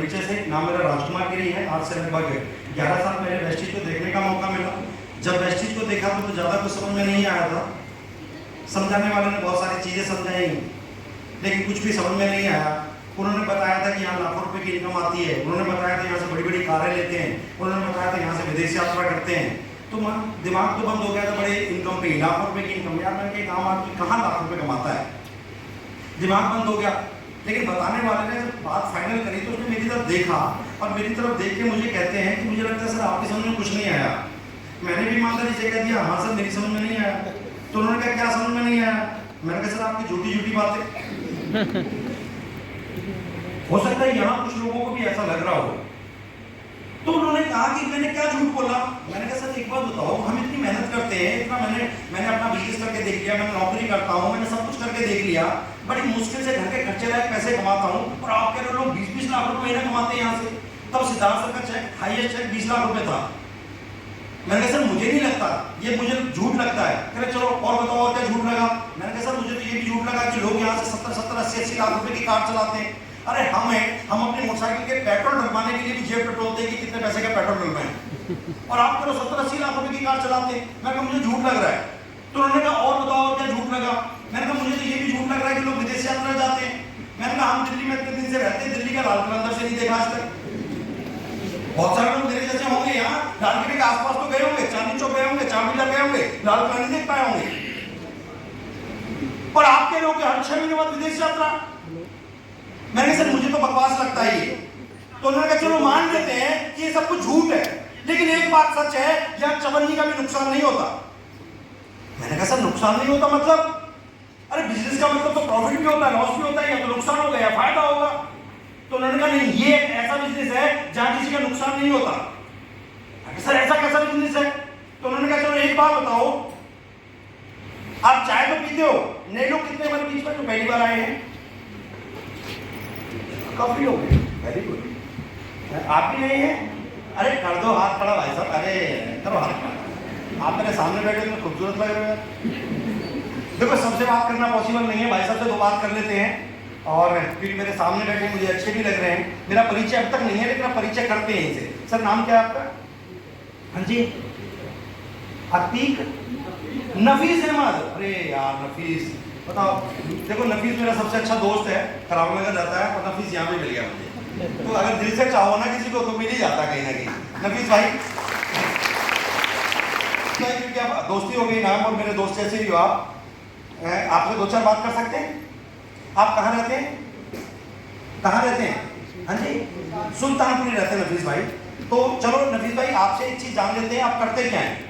परिचय से। नाम मेरा राजकुमार गिरी है। आज से लगभग 11 साल पहले वेस्टिज को देखने का मौका मिला। जब वेस्टिज को देखा तो ज़्यादा कुछ समझ में नहीं आया था। समझाने वाले ने बहुत सारी चीज़ें समझाई, लेकिन कुछ भी समझ में नहीं आया। उन्होंने बताया था कि यहाँ लाखों रुपए की इनकम आती है, उन्होंने बताया था यहाँ से बड़ी बड़ी कारें लेते हैं, उन्होंने बताया था यहाँ से विदेश यात्रा करते हैं। तो दिमाग तो बंद हो गया था बड़े इनकम पे, लाखों रुपए की इनकम। यार मैंने कहा आम आदमी कहाँ लाख रुपए कमाता है, दिमाग बंद हो गया। लेकिन बताने वाले ने जब बात फाइनल करी तो उसने मेरी तरफ देखा और मेरी तरफ देख के मुझे कहते हैं कि मुझे लगता है सर आपकी समझ में कुछ नहीं आया। मैंने भी ईमानदारी से कह दिया हाँ सर मेरी समझ में नहीं आया। तो उन्होंने कहा क्या समझ में नहीं आया? मैंने कहा सर आपकी झूठी झूठी बातें। हो सकता है यहाँ कुछ लोगों को भी ऐसा लग रहा हो। तो उन्होंने कहा कि मैंने क्या झूठ बोला। मैंने कहा सर एक बात बताओ, हम इतनी मेहनत करते हैं, इतना मैंने अपना बिजनेस करके देख लिया, मैंने नौकरी करता हूँ, मैंने सब कुछ करके देख लिया, बड़ी मुश्किल से घर के खर्चे लायक पैसे कमाता हूँ, और आप कह रहे हो लोग 20-20 लाख रुपए महीना कमाते हैं यहाँ से। तब सिद्धार्थ सर का चेक, हाईएस्ट चेक 20 लाख रुपए था। मैंने कहा सर मुझे नहीं लगता, ये मुझे झूठ लगता है। कह रहे चलो और बताओ और क्या झूठ लगा। मैंने कहा सर मुझे तो ये भी झूठ लगा कि लोग यहाँ से 70-80 लाख रुपए की कार चलाते हैं। अरे हम अपनी मोटरसाइकिल के पेट्रोल डलवाने के लिए भी जेब पेट्रोल दें कि कितने पैसे का पेट्रोल डलवाएं, और आप करो 70-80 लाख रुपए की कार चलाते हैं। मैंने कहा मुझे झूठ लग रहा है। तो उन्होंने कहा और बताओ क्या झूठ लगा। मैंने कहा मुझे तो ये भी झूठ लग रहा है कि लोग विदेश यात्रा जाते हैं। मैंने कहा हम दिल्ली में इतने दिन से रहते हैं, दिल्ली का लाल किला अंदर से नहीं देखा आज तक। बहुत सारे लोग मेरे जैसे होंगे यहाँ लाल किले के आसपास तो गए होंगे, चांदनी चौक गए होंगे, चारमीनार गए होंगे, लाल किला नहीं देख पाए होंगे। और आपके लोग हर 6 महीने बाद विदेश यात्रा। मैंने सर मुझे तो बकवास लगता है ये। तो उन्होंने कहा चलो मान लेते हैं कि ये सब कुछ झूठ है, लेकिन एक बात सच है, यहाँ चवन्नी का भी नुकसान नहीं होता। मैंने कहा सर नुकसान नहीं होता मतलब? अरे बिजनेस का मतलब तो प्रॉफिट भी होता है, लॉस भी होता है, या तो नुकसान होगा या फायदा होगा। तो उन्होंने कहा नहीं ये एक ऐसा बिजनेस है जहां किसी का नुकसान नहीं होता। सर ऐसा कैसा बिजनेस है? तो उन्होंने कहा चलो एक बात बताओ, आप चाय तो पीते हो, नए लोग कितने हमारे बीच में जो पहली बार आए हैं? काफी लोग हैं, वेरी गुड। आप भी नए हैं? अरे कर दो हाथ खड़ा भाई साहब, अरे करो हाथ खड़ा। आप मेरे सामने बैठे तो खूबसूरत लग रहे हैं। देखो सबसे बात करना पॉसिबल नहीं है, भाई साहब से 2 बात कर लेते हैं। और क्योंकि मेरे सामने बैठे मुझे अच्छे भी लग रहे हैं, मेरा परिचय अब तक नहीं है लेकिन आप परिचय करते हैं इनसे। सर नाम क्या है आपका? हाँ जी अतीक नफीस अहमद। अरे यार नफीस बताओ, देखो नफीस मेरा सबसे अच्छा दोस्त है, खराब नगर जाता है, और नफीस यहाँ पे मिल गया मुझे। तो अगर दिल से चाहो ना किसी को तो मिल ही जाता कहीं ना कहीं। नफीस भाई क्योंकि आप दोस्ती हो गई नाम, और मेरे दोस्त जैसे ही हो आप, आपसे 2-4 बात कर सकते हैं? आप कहाँ रहते हैं? कहाँ रहते हैं? हाँ जी सुल्तानपुरी रहते हैं नफीस भाई। तो चलो नफीस भाई आपसे एक चीज जान लेते हैं, आप करते क्या हैं?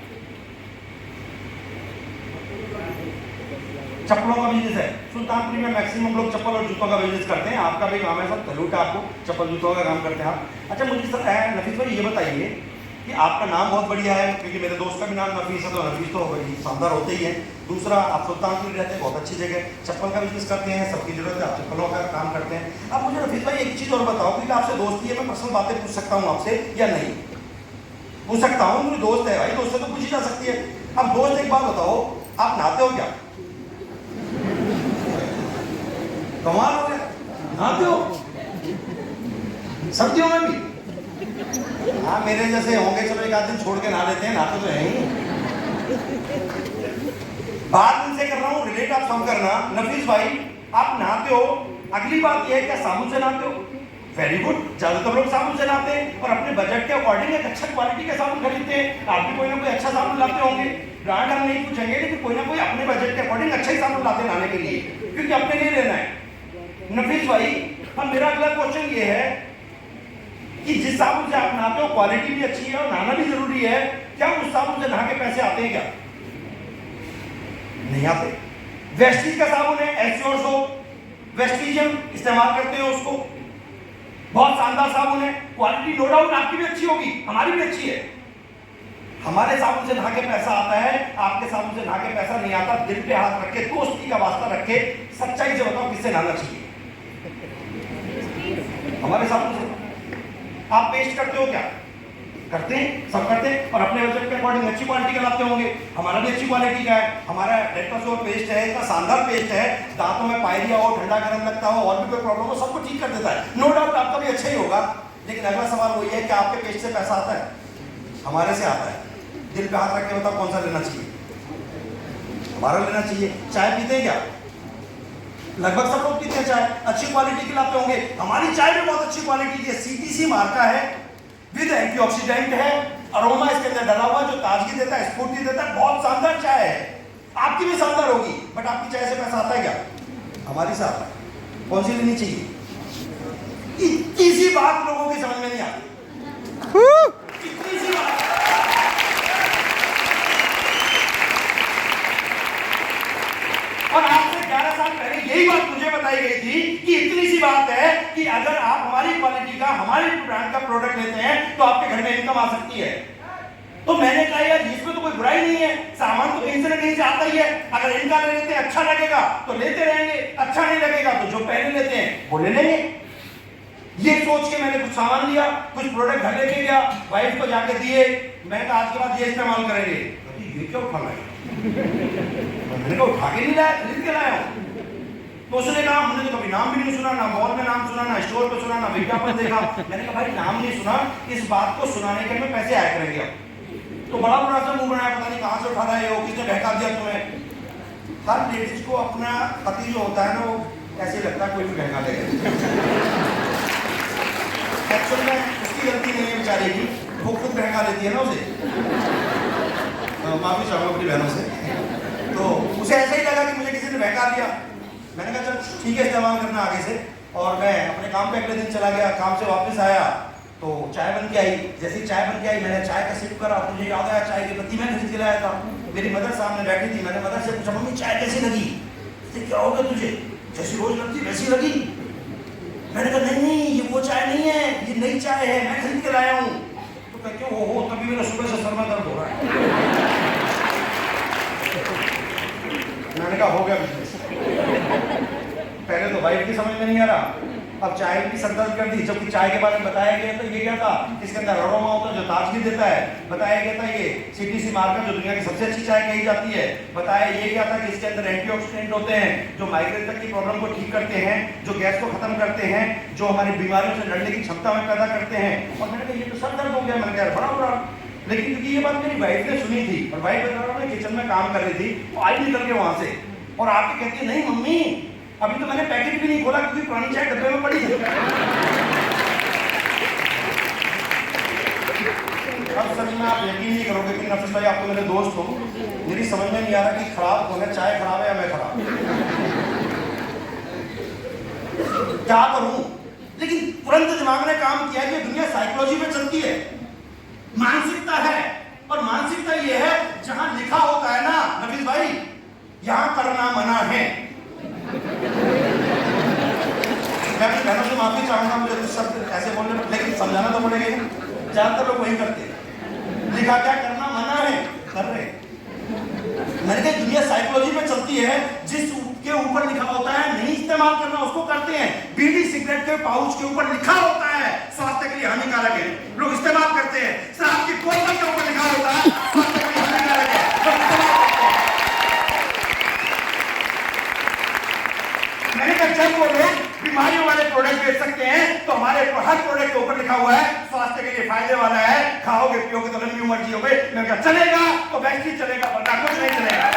चप्पलों का बिजनेस है। सुल्तानपुरी में मैक्सिमम लोग चप्पल और जूतों का बिजनेस करते हैं, आपका भी काम है सर, सैल्यूट है आपको, चप्पल जूतों का काम करते हैं आप। अच्छा मुझे सर नफीस भाई ये बताइए कि आपका नाम बहुत बढ़िया है, क्योंकि मेरे दोस्त का भी नाम नफीस है, तो नफीस तो शानदार होते ही है। दूसरा आप सुल्तानपुर रहते हैं, बहुत अच्छी जगह, चप्पल का बिजनेस करते हैं, सबकी जरूरत है, आप चप्पलों का काम करते हैं। अब मुझे नफीस भाई एक चीज़ और बताओ, क्योंकि आपसे दोस्ती है, मैं पर्सनल बातें पूछ सकता हूँ आपसे या नहीं? पूछ सकता हूँ, मेरी दोस्त है भाई, दोस्त से तो पूछी जा सकती है। अब दोस्त एक बात बताओ, आप नहाते हो क्या? कमाल हो गया, नहाते हो सर्दियों में भी? हाँ मेरे जैसे होंगे, चलो एक आध दिन छोड़ के नहा लेते हैं, नहाते तो है ही। बात इनसे कर रहा हूँ, रिलेट आप सब करना। नफीस भाई आप नहाते हो, अगली बात यह है क्या साबुन से नहाते हो? वेरी गुड, ज्यादातर लोग साबुन से नहाते हैं, और अपने बजट के अकॉर्डिंग एक अच्छा क्वालिटी का साबुन खरीदते हैं। आप भी कोई ना कोई अच्छा साबुन लाते होंगे, ब्रांड हम नहीं पूछेंगे, लेकिन कोई ना कोई अपने बजट के अकॉर्डिंग अच्छा ही साबुन लाते नहाने के लिए, क्योंकि अपने लिए लेना है। नफीस भाई अब मेरा अगला क्वेश्चन ये है कि जिस साबुन से आप नहाते हो क्वालिटी भी अच्छी है और नहाना भी जरूरी है, क्या उस साबुन से नहा के पैसे आते हैं क्या? नहीं आते। वेस्टीज का साबुन है, एस्योर सोप, वेस्टीजियम इस्तेमाल करते हैं उसको, बहुत शानदार साबुन है, क्वालिटी नो डाउट आपकी भी अच्छी होगी, हमारी भी अच्छी है। हमारे साबुन से नहा के पैसा आता है, आपके साबुन से नहा के पैसा नहीं आता। दिल पे हाथ रख के, दोस्ती का वास्ता रख के सच्चाई से बताओ किससे नहाना चाहिए? हमारे साबुन से। आप पेस्ट करते हो क्या? करते हैं, सब करते हैं, और अपने बजट के अकॉर्डिंग अच्छी क्वालिटी का लाते होंगे। हमारा भी अच्छी क्वालिटी का है, हमारा डेक्टासोल पेस्ट है, इतना शानदार पेस्ट है, दांतों में पायरिया हो, ठंडा गर्म लगता हो, और भी कोई प्रॉब्लम हो, सबको ठीक कर देता है। नो डाउट आपका भी अच्छा ही होगा। लेकिन अगला सवाल वही है कि आपके पेट से पैसा आता है? हमारे से आता है। दिल पे हाथ रख के बताओ कौन सा लेना चाहिए? हमारा लेना चाहिए। चाय पीते हैं क्या? लगभग सब लोग पीते हैं चाय। अच्छी क्वालिटी की लाते होंगे। हमारी चाय भी बहुत अच्छी क्वालिटी की है, सीटीसी मार्का है, विद एंटीऑक्सीडेंट है, अरोमा इसके अंदर डाला हुआ जो ताजगी देता है, स्फूर्ति देता है। बहुत शानदार चाय है। आपकी भी शानदार होगी, बट आपकी चाय से पैसा आता है क्या? हमारी से आता है। कौन सी लेनी चाहिए? इतनी सी बात लोगों की समझ में नहीं आती। इतनी सी बात। और आपसे 11 साल पहले यही बात मुझे बताई गई थी कि इतनी सी बात है कि अगर आप हमारी क्वालिटी का, हमारे ब्रांड का प्रोडक्ट लेते हैं तो आपके घर में इनकम आ सकती है। तो मैंने कहा यार इसमें तो कोई बुराई नहीं है, सामान तो कहीं से न कहीं से आता ही है। अगर इनका ले लेते हैं अच्छा लगेगा तो लेते रहेंगे, अच्छा नहीं लगेगा तो जो पहले लेते हैं वो ले लेंगे। ये सोच के मैंने कुछ सामान लिया, कुछ प्रोडक्ट घर लेके गया, वाइफ को जाके दिए। मैंने कहा आज के बाद ये इस्तेमाल करेंगे। ये क्या उठा लाए? मैंने कहा उठा के नहीं लाया, खरीद के लाया हूं। तो उसने कहा हमने तो कभी नाम भी नहीं सुना, ना मॉल में नाम सुना, ना स्टोर पे सुना, ना विज्ञापन देखा। मैंने कहा भाई नाम नहीं सुना, इस बात को सुनाने के में पैसे आया करेंगे। तो बड़ा बुरा सा मुंह बनाया, पता नहीं कहां से उठा रहे हो, किसने बहका दिया तुम्हें। हर लेडीज को अपना पति जो होता है ना वो ऐसे लगता है कोई भी बहका देगा। एक्चुअल में उसकी गलती नहीं है बेचारे की, वो खुद बहका लेती है ना उसे। माफी चाहूंगा अपनी बहनों से। तो उसे ऐसा ही लगा कि मुझे किसी ने बहका दिया। मैंने कहा चल ठीक है इस्तेमाल करना आगे से। और मैं अपने काम पे अगले दिन चला गया, काम से वापस आया तो चाय बन के आई। जैसी चाय बन के आई मैंने चाय का सिप करा, मुझे याद आया चाय की पत्ती मैं खरीद के लाया था। मेरी मदर सामने बैठी थी, मैंने मदर से पूछा मम्मी चाय कैसी लगी? क्या हो गया तुझे? जैसी रोज लगती वैसी लगी। मैंने कहा नहीं नहीं ये वो चाय नहीं है, ये नई चाय है, मैं खरीद के लाया हूँ। तो कहते हो तभी मेरा सुबह से सर में दर्द हो रहा है। मैंने कहा हो गया बिजनेस। पहले तो वाइफ की समझ में नहीं आ रहा, अब चाय की सरदर्द कर दी। जबकि चाय के बारे में बताया गया तो ये क्या था, इसके अंदर अरोमा होता है जो ताजगी देता है। बताया गया था ये सीटीसी मार्का जो दुनिया की सबसे अच्छी चाय कही जाती है। बताया ये क्या था कि इसके अंदर एंटीऑक्सीडेंट होते हैं जो माइग्रेन तक की प्रॉब्लम को ठीक करते हैं, जो गैस को खत्म करते हैं, जो हमारी बीमारियों से लड़ने की क्षमता में पैदा करते हैं। और मैंने कहा ये तो सर दर्द हो गया। मैंने कहा बड़ा बुरा। लेकिन क्योंकि ये बात मेरी वाइफ ने सुनी थी और वाइफ किचन में काम कर रही थी, तो आई निकल के वहां से और आके कहती है नहीं मम्मी अभी तो मैंने पैकेट भी नहीं खोला क्योंकि पुरानी चाय डब्बे में पड़ी थी। अब सच में आप यकीन नहीं करोगे कि नफीस भाई आप तो मेरे दोस्त हो, मेरी समझ में नहीं आ रहा कि खराब कौन है, चाय खराब है या मैं खराब। क्या करूं? लेकिन तुरंत दिमाग ने काम किया कि दुनिया साइकोलॉजी में चलती है, मानसिकता है। और मानसिकता ये है जहां लिखा होता है ना नफीस भाई यहां करना मना है। मैं अपनी बहनों से माफी चाहूंगा, मुझे कुछ शब्द ऐसे बोलने पर, लेकिन समझाना तो पड़ेगा। ज्यादातर लोग वही करते हैं, लिखा क्या करना मना है कर रहे। मैंने कहा दुनिया साइकोलॉजी में चलती है, जिस के ऊपर लिखा होता है नहीं इस्तेमाल करना उसको करते हैं। बीड़ी सिगरेट के पाउच के ऊपर लिखा होता है स्वास्थ्य के लिए हानिकारक है, लोग इस्तेमाल करते हैं। शराब की बोतल के ऊपर लिखा होता है स्वास्थ्य के लिए हानिकारक है, लोग इस्तेमाल करते हैं। मैंने कहा जब वो लोग बीमारियों वाले प्रोडक्ट बेच सकते हैं तो हमारे हर प्रोडक्ट के ऊपर लिखा हुआ है स्वास्थ्य के लिए फायदे वाला है, खाओगे पियोगे तो लंबी उम्र जियोगे। मैंने कहा चलेगा तो वैक्सीन चलेगा वरना कुछ नहीं चलेगा।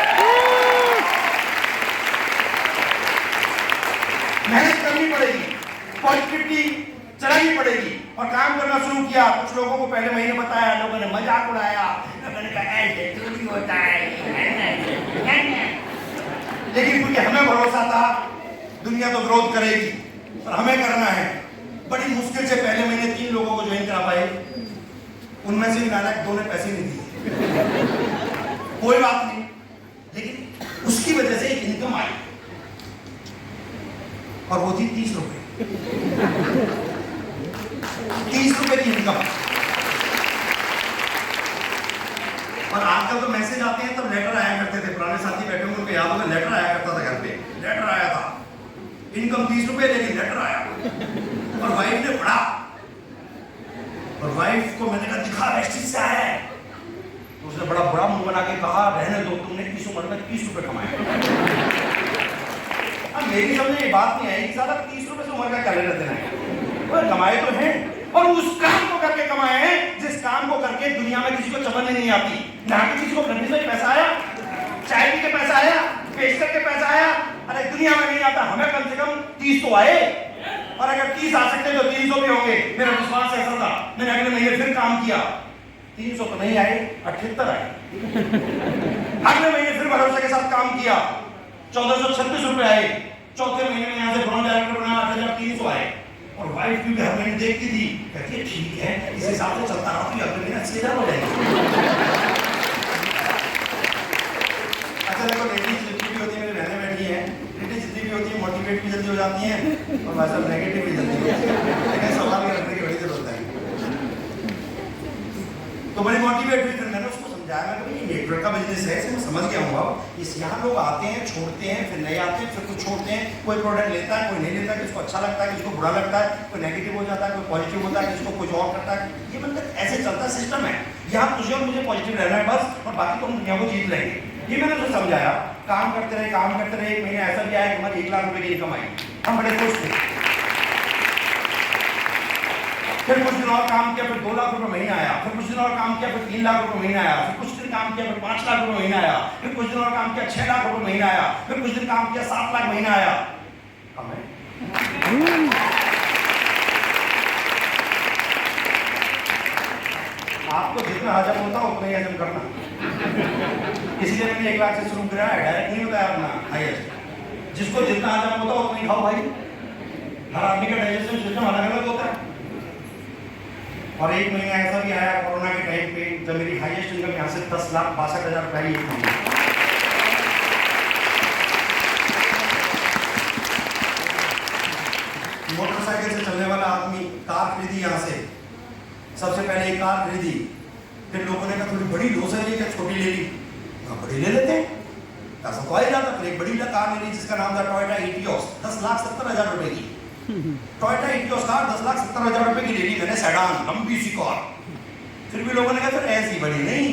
मेहनत करनी पड़ेगी, पॉजिटिविटी चलानी पड़ेगी और काम करना शुरू किया। कुछ लोगों को पहले महीने बताया, लोगों ने मजाक उड़ाया, लोगों ने कहा ऐसे थोड़ी होता है। लेकिन क्योंकि हमें भरोसा था दुनिया तो विरोध करेगी और हमें करना है। बड़ी मुश्किल से पहले महीने 3 लोगों को ज्वाइन करा पाए, उनमें से नालायक 2 ने पैसे नहीं दिए। कोई बात नहीं, लेकिन उसकी वजह से एक इनकम आई और वो थी 30 रुपए। 30 रुपए की इनकम। और आजकल तो मैसेज आते हैं, तब लेटर आया करते थे। पुराने साथी बैठे होंगे उनको याद होगा, लेटर आया करता था घर पे, लेटर आया था, इनकम 30 रुपए लेकिन लेटर आया। और वाइफ ने पढ़ा और वाइफ को मैंने कहा दिखा वेस्टिज से आया है, तो उसने बड़ा बड़ा मुंह बना के कहा रहने दो, तुमने इस उम्र में 30 रुपए कमाए। अब मेरी समझ ये बात नहीं आई कि साला 30 रुपए से उम्र का क्या लेना देना है, कमाए तो हैं और उस काम को करके कमाए हैं जिस काम को करके दुनिया में किसी को चबन नहीं आती। यहाँ के किसी को ब्रह्मी से पैसा आया, चाय पी के पैसा आया, पेश करके पैसा आया, अरे दुनिया में नहीं आता। हमें कम से कम 30 तो आए, और अगर 30 आ सकते तो 300 भी होंगे। मेरा विश्वास ऐसा था। मैंने अगले महीने फिर काम किया, 300 तो नहीं आए, 78 आए। अगले महीने फिर भरोसे के साथ काम किया, 1436 रुपए आए। चौथे महीने में यहाँ से ब्रांड डायरेक्टर बना, 8300 आए। और वाइफ भी हर महीने देखती थी, कहती है ठीक है, इस हिसाब से चलता रहा तो अगले महीने 80,000 हो जाएगा। अच्छा देखो, लेडीज जितनी भी होती है, मेरी बहनें बैठी हैं, लेडीज जितनी भी होती है मोटिवेट भी जल्दी हो जाती हैं और वैसा नेगेटिव भी जल्दी हो जाती है। लेकिन संभाल के रखने की बड़ी जरूरत है। तो बड़ी मोटिवेट हुई, फिर मैंने उसको समझाया, मैं भाई नेटवर्क का बिजनेस है, मैं समझ गया हूँ। अब इस यहाँ लोग आते हैं, छोड़ते हैं, फिर नए आते हैं, फिर कुछ छोड़ते हैं, कोई प्रोडक्ट लेता है, कोई नहीं लेता, किसको अच्छा लगता है, किसको बुरा लगता है, कोई नेगेटिव हो जाता है, कोई पॉजिटिव होता है, किसको कुछ और करता है। ये मतलब ऐसे चलता सिस्टम है। यहाँ तुझे और मुझे पॉजिटिव रहना है बस, और बाकी तो हम दुनिया को जीत लेंगे। ये मैंने उसे समझाया। काम करते रहे, काम करते रहे। एक महीने ऐसा भी आया कि हमारी 1 लाख रुपए की इनकम आई, हम बड़े खुश थे। फिर कुछ दिन और काम किया, फिर 2 लाख रुपए महीना आया। फिर कुछ दिन और काम किया, फिर 3 लाख रुपए महीना आया। फिर कुछ दिन काम किया, फिर 5 लाख रुपए महीना आया। फिर कुछ दिन और काम किया, 6 लाख रुपए महीना आया। फिर कुछ दिन काम किया, 7 लाख महीना आया। आपको जितना हजम होता है उतना ही हजम करना। इसलिए मैंने 1 लाख से शुरू किया है, डायरेक्ट नहीं होता है अपना हाईएस्ट। जिसको जितना हजम होता है उतना ही खाओ भाई। हर आदमी का डाइजेशन सिस्टम अलग अलग होता है। और एक महीना ऐसा भी आया कोरोना के टाइम पे, जब मेरी हाईएस्ट इनकम यहाँ से 10,62,000 रुपए ही थी। मोटरसाइकिल से चलने वाला आदमी कार खरीदी यहाँ से, सबसे पहले एक कार खरीदी। फिर लोगों ने कहा थोड़ी बड़ी लो सही क्या छोटी ले ली, बड़ी ले लेते हैं, ऐसा तो आ ही जाता। फिर एक बड़ी कार ले ली जिसका नाम था टोयोटा इटियोस, 10,70,000 रुपए की। टोयोटा इटियोस कार 10,70,000 रुपए की ले ली मैंने, सेडान लंबी सी कार। फिर भी लोगों ने कहा सर ऐसी बड़ी नहीं,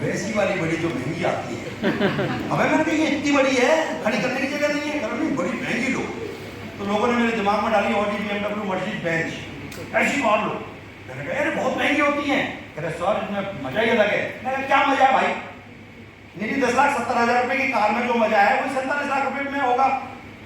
वैसी वाली बड़ी जो महंगी आती है। हमें मैंने कहा ये इतनी बड़ी है, खड़ी करने की जगह नहीं है। कहा नहीं बड़ी महंगी लो। तो लोगों ने मेरे दिमाग में डाली ऑडी, BMW, मर्सिडीज बेंज, ऐसी कार लो। मैंने कहा अरे बहुत महंगी होती हैं। कह रहे सर इसमें मजा ही अलग है। मैंने कहा क्या मजा है भाई, मेरी 10,70,000 रुपए की कार में जो मजा है वो 47 लाख रुपए में होगा।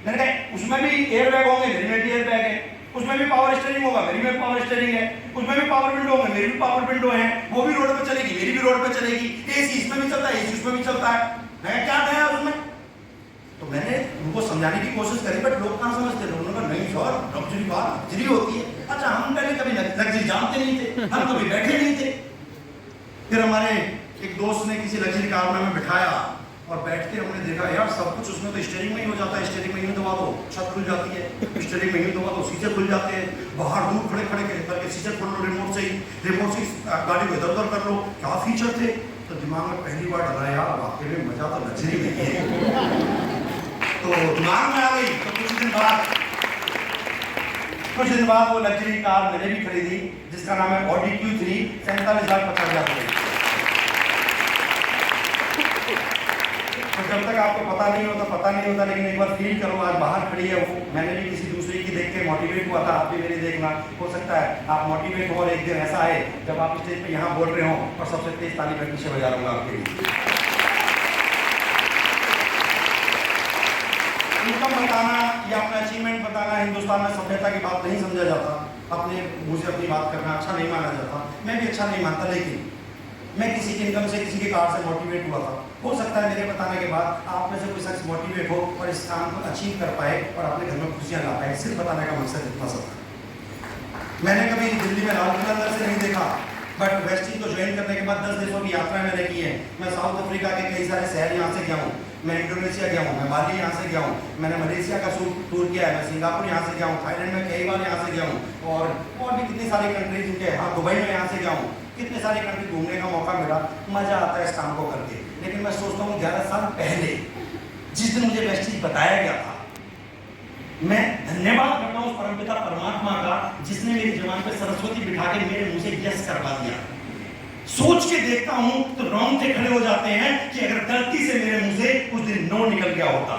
मैंने कहा उसमें भी एयर बैग होंगे, मेरी में भी एयर बैग है। उसमें भी पावर स्टीयरिंग होगा, मेरी में पावर स्टीयरिंग है। उसमें भी पावर विंडो होंगे, मेरी भी पावर विंडो है। वो भी रोड पे चलेगी, मेरी भी रोड पे चलेगी। एसी इसमें भी चलता है, एसी उसमें भी चलता है। मैं क्या नया उसमें। तो मैंने उनको समझाने की कोशिश करी, बट लोग कहाँ समझते थे। उन्होंने कहा नहीं सर लग्जरी कार लग्जरी होती है। अच्छा हम पहले कभी लग्जरी जानते नहीं थे, हम कभी बैठे नहीं थे। फिर हमारे एक दोस्त ने किसी लग्जरी कार में हमें बिठाया और बैठ के हमने देखा यार सब कुछ उसमें तो स्टीयरिंग में ही हो जाता है। स्टीयरिंग में ही दबा दो छत खुल जाती है, स्टीयरिंग में ही दबा दो शीशे खुल जाते हैं। बाहर दूर खड़े खड़े करके शीशे खोल लो रिमोट से ही गाड़ी को इधर उधर कर लो। क्या फीचर थे। तो दिमाग में पहली बार डरा यार वाकई में मजा तो लग्जरी में है। तो दिमाग में आ गई। तो कुछ दिन बाद वो लग्जरी कार मैंने भी खरीदी जिसका नाम है ऑडी Q3, 47,50,000 रुपए। तो जब तक आपको पता नहीं होता, लेकिन एक बार फील करो। आज बाहर खड़ी है वो, मैंने भी किसी दूसरे की देख के मोटिवेट हुआ था। आप भी मेरी देखना, हो सकता है आप मोटिवेट हो और एक दिन ऐसा आए जब आप स्टेज पे यहाँ बोल रहे हो और सबसे तेज ताली मैं पीछे बजा दूंगा आपके लिए। इनकम बताना या अपना अचीवमेंट बताना हिंदुस्तान में सभ्यता की बात नहीं समझा जाता। अपने मुझे अपनी बात करना अच्छा नहीं माना जाता। मैं भी अच्छा नहीं मानता, लेकिन मैं किसी की इनकम से किसी के कार से मोटिवेट हुआ था। हो सकता है मेरे बताने के बाद आप में से कोई शख्स मोटिवेट हो और इस काम को अचीव कर पाए और अपने घर में खुशियाँ ला पाए। सिर्फ बताने का मकसद इतना सा था। मैंने कभी दिल्ली में लाल किला अंदर से नहीं देखा, बट वेस्टिंग को ज्वाइन करने के बाद 10 देशों की यात्रा मैंने की है। मैं साउथ अफ्रीका के कई सारे शहर यहाँ से गया हूँ, मैं इंडोनेशिया गया हूँ, मैं बाली यहाँ से गया हूँ, मैंने मलेशिया का टूर किया है, मैं सिंगापुर यहाँ से गया हूँ, थाईलैंड में कई बार यहाँ से गया हूँ और भी कितनी सारी कंट्रीज इनके। हाँ दुबई में यहाँ से गया हूँ। कितने सारे कंट्री घूमने का मौका मिला, मजा आता है इस काम को करके। लेकिन मैं सोचता हूँ 11 साल पहले जिस दिन मुझे वेस्टिज बताया गया था, मैं धन्यवाद करता हूँ उस परमपिता परमात्मा का जिसने मेरी जबान पे सरस्वती बिठा के मेरे मुंह से यस करवा दिया। सोच के देखता हूं तो रोंगटे खड़े हो जाते हैं कि अगर गलती से मेरे मुंह से उस दिन नो निकल गया होता।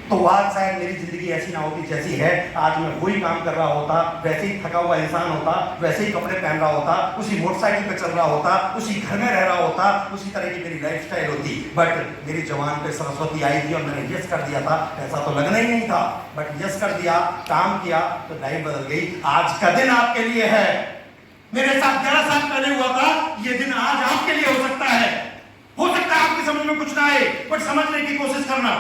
तो आज शायद मेरी जिंदगी ऐसी ना होती जैसी है। आज मैं वही काम कर रहा होता, वैसे ही थका हुआ इंसान होता, वैसे ही कपड़े पहन रहा होता, उसी मोटरसाइकिल पे चल रहा होता, उसी घर में रह रहा होता, उसी तरह की मेरी लाइफस्टाइल होती। बट मेरी जवान पे सरस्वती आई थी और मैंने यस कर दिया था। ऐसा तो लगना ही नहीं था, बट यस कर दिया, काम किया, तो लाइफ बदल गई। आज का दिन आपके लिए है। मेरे साथ 11 साल पहले हुआ था, ये दिन आज आपके लिए हो सकता है। हो सकता है आपकी समझ में कुछ ना आए, बट समझने की कोशिश करना,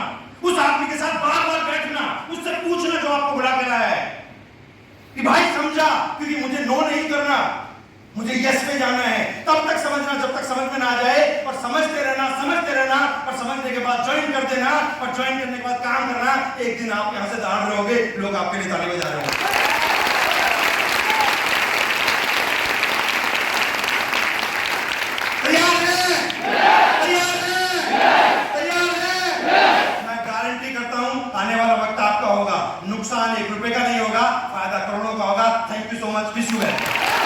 उस आदमी के साथ बार बार बैठना, उससे पूछना जो आपको बुला के लाया है कि भाई समझा, क्योंकि मुझे नो नहीं करना, मुझे यस में जाना है। तब तक समझना जब तक समझ में ना आ जाए, और समझते रहना, और समझने के बाद ज्वाइन कर देना, और ज्वाइन करने के बाद काम करना। एक दिन आप यहां से दौड़ रहे होगे, लोग आपके लिए ताली बजा रहे होंगे। तैयार है? मैं गारंटी करता हूं आने वाला वक्त आपका होगा। नुकसान 1 रुपए का नहीं होगा, फायदा करोड़ों का होगा। Thank you so much. Wish you well.